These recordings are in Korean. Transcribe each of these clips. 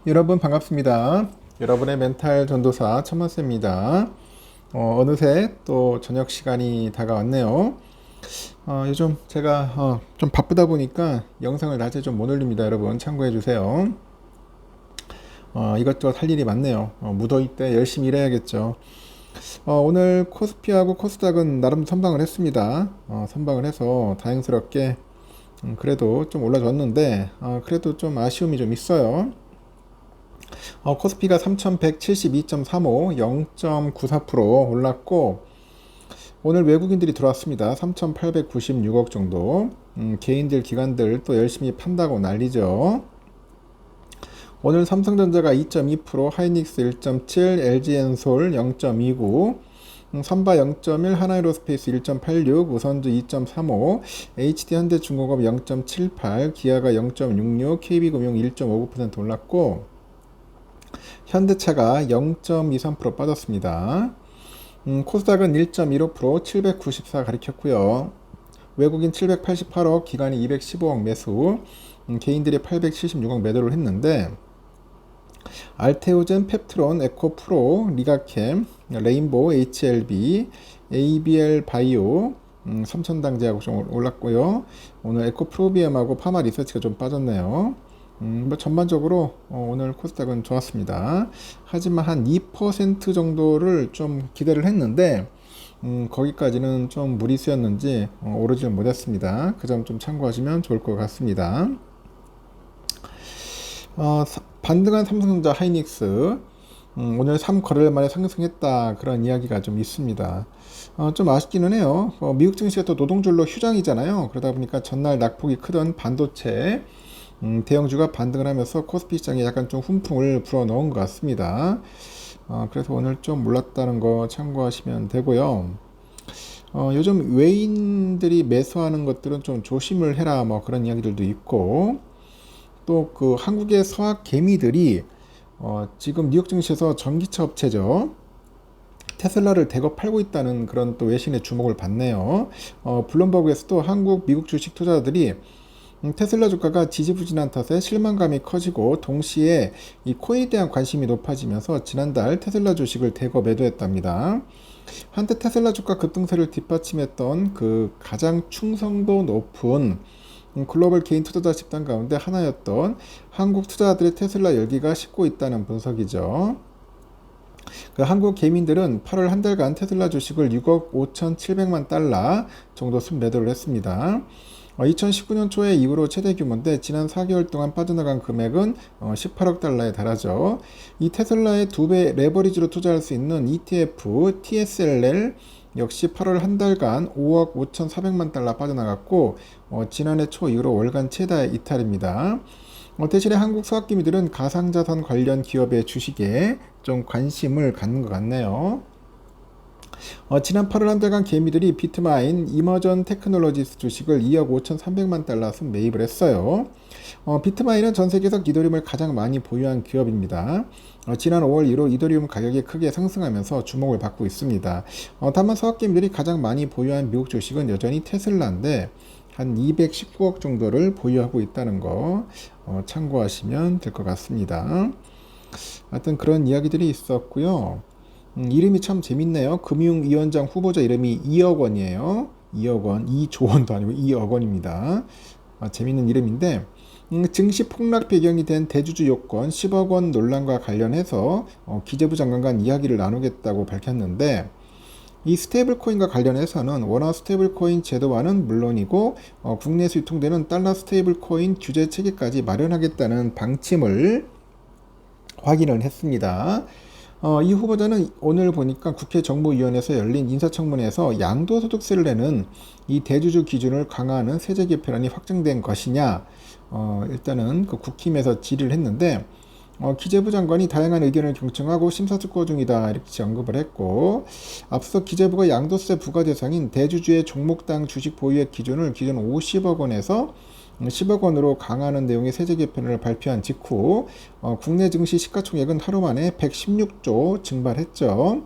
여러분 반갑습니다. 여러분의 멘탈 전도사 천만세입니다. 어느새 또 저녁 시간이 다가왔네요. 요즘 제가 좀 바쁘다 보니까 영상을 낮에 좀 못 올립니다. 여러분 참고해 주세요. 이것저것 할 일이 많네요. 무더위 때 열심히 일해야겠죠. 오늘 코스피하고 코스닥은 나름 선방을 했습니다. 선방을 해서 다행스럽게 그래도 좀 올라줬는데 그래도 좀 아쉬움이 좀 있어요. 코스피가 3172.35, 0.94% 올랐고, 오늘 외국인들이 들어왔습니다. 3896억 정도. 개인들, 기관들 또 열심히 판다고 난리죠. 오늘 삼성전자가 2.2%, 하이닉스 1.7, LG엔솔 0.29, 삼바 0.1, 하나이로스페이스 1.86, 우선주 2.35, HD현대중공업 0.78, 기아가 0.66, KB금융 1.59% 올랐고, 현대차가 0.23% 빠졌습니다. 코스닥은 1.15%, 794 가리켰고요. 외국인 788억, 기관이 215억 매수, 개인들이 876억 매도를 했는데, 알테오젠, 펩트론, 에코프로, 리가캠, 레인보우, HLB, ABL 바이오, 삼천당제하고 좀 올랐고요. 오늘 에코프로비엠하고 파마 리서치가 좀 빠졌네요. 뭐 전반적으로 오늘 코스닥은 좋았습니다. 하지만 한 2% 정도를 좀 기대를 했는데 거기까지는 좀 무리수였는지 오르질 못했습니다. 그 점 좀 참고하시면 좋을 것 같습니다. 반등한 삼성전자 하이닉스 오늘 3거래일 만에 상승했다 그런 이야기가 좀 있습니다. 좀 아쉽기는 해요. 미국 증시가 또 노동절로 휴장이잖아요. 그러다 보니까 전날 낙폭이 크던 반도체 대형주가 반등을 하면서 코스피 시장에 약간 좀 훈풍을 불어넣은 것 같습니다. 그래서 오늘 좀 올랐다는 거 참고하시면 되고요. 요즘 외인들이 매수하는 것들은 좀 조심을 해라 뭐 그런 이야기들도 있고 또 그 한국의 서학 개미들이 지금 뉴욕 증시에서 전기차 업체죠. 테슬라를 대거 팔고 있다는 그런 또 외신의 주목을 받네요. 블룸버그에서도 한국, 미국 주식 투자자들이 테슬라 주가가 지지부진한 탓에 실망감이 커지고 동시에 이 코인에 대한 관심이 높아지면서 지난달 테슬라 주식을 대거 매도했답니다. 한때 테슬라 주가 급등세를 뒷받침했던 그 가장 충성도 높은 글로벌 개인 투자자 집단 가운데 하나였던 한국 투자자들의 테슬라 열기가 식고 있다는 분석이죠. 그 한국 개민들은 8월 한 달간 테슬라 주식을 6억 5,700만 달러 정도 순매도를 했습니다. 2019년 초에 이후로 최대 규모인데 지난 4개월 동안 빠져나간 금액은 18억 달러에 달하죠. 이 테슬라의 2배 레버리지로 투자할 수 있는 ETF TSLL 역시 8월 한 달간 5억 5,400만 달러 빠져나갔고 지난해 초 이후로 월간 최다 이탈입니다. 대신에 한국 서학기미들은 가상자산 관련 기업의 주식에 좀 관심을 갖는 것 같네요. 지난 8월 한 달간 개미들이 비트마인 이머전 테크놀로지스 주식을 2억 5,300만 달러 순 매입을 했어요. 비트마인은 전 세계에서 이더리움을 가장 많이 보유한 기업입니다. 지난 5월 이후 이더리움 가격이 크게 상승하면서 주목을 받고 있습니다. 다만 서학개미들이 가장 많이 보유한 미국 주식은 여전히 테슬라인데 한 219억 정도를 보유하고 있다는 거 참고하시면 될 것 같습니다. 하여튼 그런 이야기들이 있었고요. 이름이 참 재밌네요. 금융위원장 후보자 이름이 2억 원이에요. 2억 원, 2조 원도 아니고 2억 원입니다. 재밌는 이름인데 증시 폭락 배경이 된 대주주 요건 10억 원 논란과 관련해서 기재부 장관과 이야기를 나누겠다고 밝혔는데 이 스테이블 코인과 관련해서는 원화 스테이블 코인 제도화는 물론이고 국내에서 유통되는 달러 스테이블 코인 규제 체계까지 마련하겠다는 방침을 확인을 했습니다. 이 후보자는 오늘 보니까 국회 정무위원회에서 열린 인사청문회에서 양도소득세를 내는 이 대주주 기준을 강화하는 세제 개편안이 확정된 것이냐 일단은 그 국힘에서 질의를 했는데 기재부 장관이 다양한 의견을 경청하고 심사숙고 중이다 이렇게 언급을 했고 앞서 기재부가 양도세 부과 대상인 대주주의 종목당 주식 보유액 기준을 기존 50억 원에서 10억 원으로 강화하는 내용의 세제 개편을 발표한 직후 국내 증시 시가총액은 하루 만에 116조 증발했죠.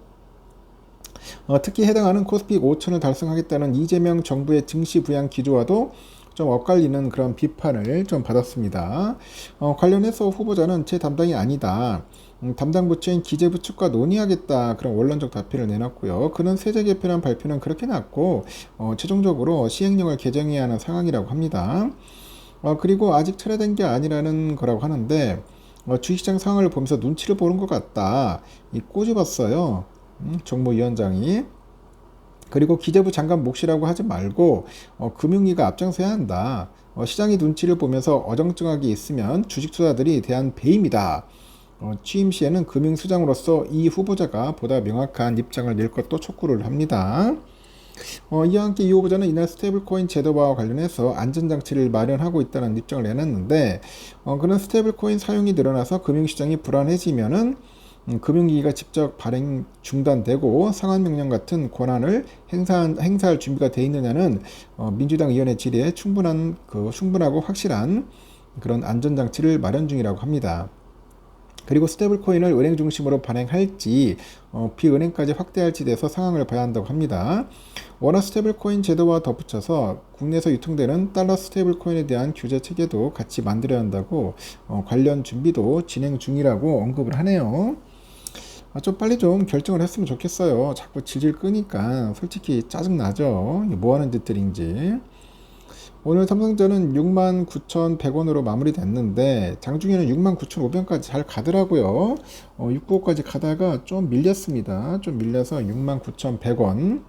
특히 해당하는 코스피 5천을 달성하겠다는 이재명 정부의 증시 부양 기조와도 좀 엇갈리는 그런 비판을 좀 받았습니다. 관련해서 후보자는 제 담당이 아니다. 담당 부처인 기재부 측과 논의하겠다, 그런 원론적 답변을 내놨고요. 그는 세제 개편안 발표는 그렇게 났고 최종적으로 시행령을 개정해야 하는 상황이라고 합니다. 그리고 아직 철회된 게 아니라는 거라고 하는데 주식시장 상황을 보면서 눈치를 보는 것 같다, 이 꼬집었어요. 정무위원장이. 그리고 기재부 장관 몫이라고 하지 말고 금융위가 앞장서야 한다. 시장의 눈치를 보면서 어정쩡하게 있으면 주식 투자들이 대한 배임이다. 취임 시에는 금융수장으로서 이 후보자가 보다 명확한 입장을 낼 것도 촉구를 합니다. 이와 함께 이 후보자는 이날 스테이블코인 제도와 관련해서 안전장치를 마련하고 있다는 입장을 내놨는데 그런 스테이블코인 사용이 늘어나서 금융시장이 불안해지면은 금융위기가 직접 발행 중단되고 상환명령 같은 권한을 행사할 준비가 돼 있느냐는 민주당 의원의 질의에 충분하고 확실한 그런 안전장치를 마련 중이라고 합니다. 그리고 스테이블코인을 은행 중심으로 발행할지 비은행까지 확대할지 대해서 상황을 봐야 한다고 합니다. 원화 스테이블코인 제도와 덧붙여서 국내에서 유통되는 달러 스테이블코인에 대한 규제 체계도 같이 만들어야 한다고 관련 준비도 진행 중이라고 언급을 하네요. 좀 빨리 좀 결정을 했으면 좋겠어요. 자꾸 질질 끄니까 솔직히 짜증나죠. 뭐 하는 짓들인지. 오늘 삼성전은 69,100원으로 마무리됐는데 장중에는 69,500원까지 잘 가더라고요. 695까지 가다가 좀 밀렸습니다. 좀 밀려서 69,100원.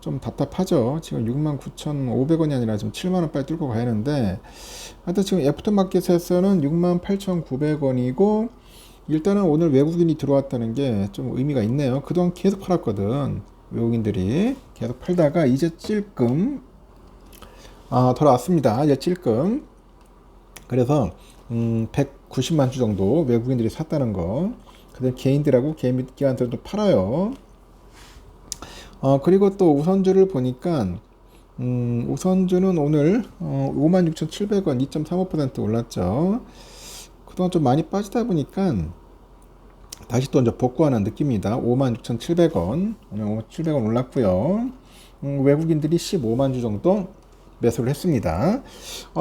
좀 답답하죠. 지금 69,500원이 아니라 지금 7만원 빨리 뚫고 가야 하는데, 하여튼 지금 애프터마켓에서는 68,900원이고 일단은 오늘 외국인이 들어왔다는 게 좀 의미가 있네요. 그동안 계속 팔았거든. 외국인들이 계속 팔다가 이제 찔끔 돌아왔습니다. 이제 찔끔. 그래서 190만 주 정도 외국인들이 샀다는 거. 그다음 개인들하고 기관들도 팔아요. 그리고 또 우선주를 보니까 우선주는 오늘 56,700원 2.35% 올랐죠. 그동안 좀 많이 빠지다 보니까 다시 또 이제 복구하는 느낌입니다. 56,700원 오늘 5700원 올랐고요. 외국인들이 15만 주 정도 매수를 했습니다.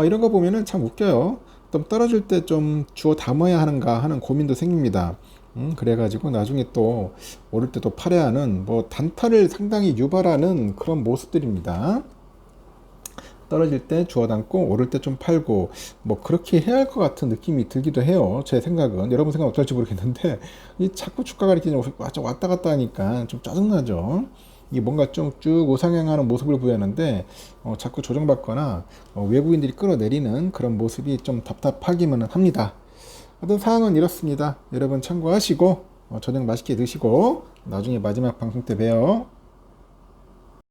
이런 거 보면은 참 웃겨요. 좀 떨어질 때 좀 주워 담아야 하는가 하는 고민도 생깁니다. 그래가지고 나중에 또 오를 때 또 팔아야 하는, 뭐 단타를 상당히 유발하는 그런 모습들입니다. 떨어질 때 주워 담고 오를 때 좀 팔고, 뭐 그렇게 해야 할 것 같은 느낌이 들기도 해요. 제 생각은. 여러분 생각 어떨지 모르겠는데 이 자꾸 주가가 이렇게 왔다 갔다 하니까 좀 짜증나죠. 이게 뭔가 좀 쭉 우상향하는 모습을 보였는데 자꾸 조정받거나 외국인들이 끌어내리는 그런 모습이 좀 답답하기만 합니다. 하여튼 상황은 이렇습니다. 여러분 참고하시고 저녁 맛있게 드시고 나중에 마지막 방송 때 봬요.